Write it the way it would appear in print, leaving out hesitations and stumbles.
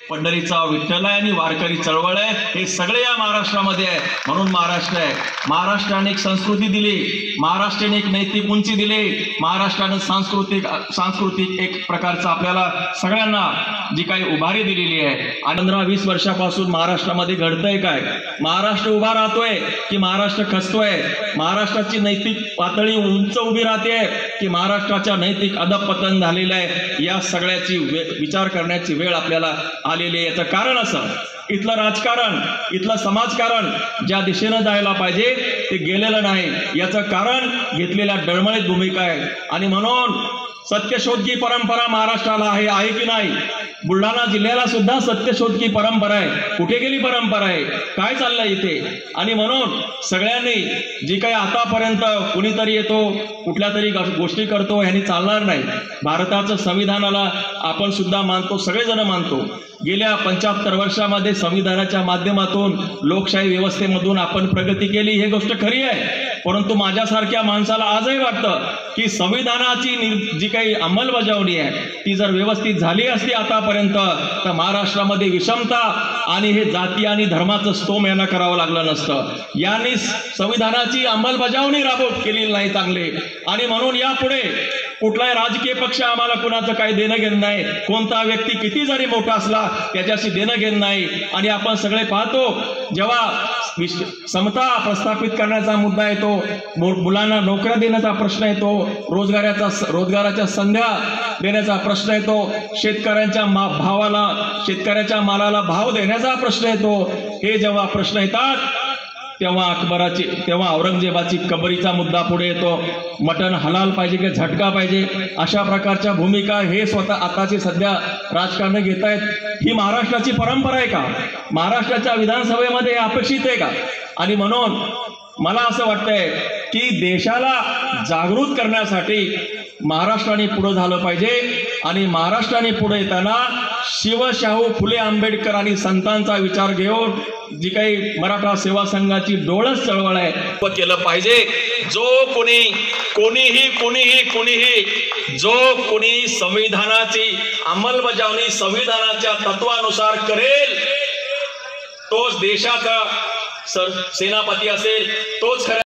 पंढरीचा विठ्ठल आहे आणि वारकरी चळवळ आहे, हे सगळे या महाराष्ट्रामध्ये आहे. म्हणून महाराष्ट्र आहे. महाराष्ट्राने एक संस्कृती दिली, महाराष्ट्राने एक नैतिक उंची दिली, महाराष्ट्राने सांस्कृतिक एक प्रकारचा आपल्याला सगळ्यांना जी काही उभारी दिलेली आहे. 15-20 वर्षापासून महाराष्ट्रामध्ये घडतंय काय? महाराष्ट्र उभा राहतोय की महाराष्ट्र खचतोय? महाराष्ट्राची नैतिक पातळी उंच उभी राहते की महाराष्ट्राच्या नैतिक अधपतन झालेलं आहे? या सगळ्याची विचार करण्याची वेळ आपल्याला आलेली आहे. याचं कारण असं, इथलं राजकारण, इथलं समाजकारण ज्या दिशेनं जायला पाहिजे ते गेलेलं नाही. याचं कारण घेतलेल्या डळमळीत भूमिका आहे. आणि म्हणून सत्यशोध की परंपरा महाराष्ट्राला आहे की नाही? बुलढाणा जिल्ह्याला सुद्धा सत्यशोध की परंपरा आहे. कुठे गेली परंपरा आहे? काय चाललंय इथे? आणि म्हणून सगळ्यांनी जी काही आतापर्यंत कुणीतरी येतो, कुठल्या तरी गोष्टी करतो, ह्यांनी चालणार नाही. भारताचं संविधानाला आपण सुद्धा मानतो, सगळेजण मानतो. गेल्या 75 वर्षामध्ये संविधानाच्या माध्यमातून लोकशाही व्यवस्थेमधून आपण प्रगती केली, ही गोष्ट खरी आहे. परंतु माझ्यासारख्या माणसाला आजही वाटतं की संविधानाची जी काही अंमलबजावणी आहे ती जर व्यवस्थित झाली असती आतापर्यंत, तर महाराष्ट्रामध्ये विषमता आणि हे जाती आणि धर्माचं स्तोम यांना करावं लागलं नसतं. यांनी संविधानाची अंमलबजावणी केलेली नाही चांगले. आणि म्हणून यापुढे कुठलाही राजकीय पक्ष आम्हाला कुणाचं काही देणं घेणं नाही. कोणता व्यक्ती किती जरी मोठा असला त्याच्याशी देणं घेणं नाही. आणि आपण सगळे पाहतो, जेव्हा समता प्रस्थापित करण्याचा मुद्दा येतो, मुलांना नोकऱ्या देण्याचा प्रश्न येतो, रोजगाराच्या संध्या देण्याचा प्रश्न येतो, शेतकऱ्यांच्या शेतकऱ्याच्या मालाला भाव देण्याचा प्रश्न येतो, हे जेव्हा प्रश्न येतात तेव्हा औरंगजेबाची कबरीचा मुद्दा पुढे येतो. मटण हलाल पाहिजे की झटका पाहिजे, अशा प्रकारच्या भूमिका हे स्वतः आताची सध्या राजकारण घेत आहेत. ही महाराष्ट्राची परंपरा आहे का? महाराष्ट्राच्या विधानसभेमध्ये अपेक्षित आहे का? आणि म्हणून मला असं वाटतंय की देशाला जागृत करण्यासाठी महाराष्ट्राने पुढे झालं पाहिजे. आणि महाराष्ट्राने पुढे येताना शिवशाहू फुले आंबेडकर आणि संतांचा विचार घेऊन जी काही मराठा सेवा संघाची डोळस चळवळ आहे केलं पाहिजे. जो कोणी संविधानाची अंमलबजावणी संविधानाच्या तत्वानुसार करेल तोच देशाचा सेनापती असेल, तोच खऱ्या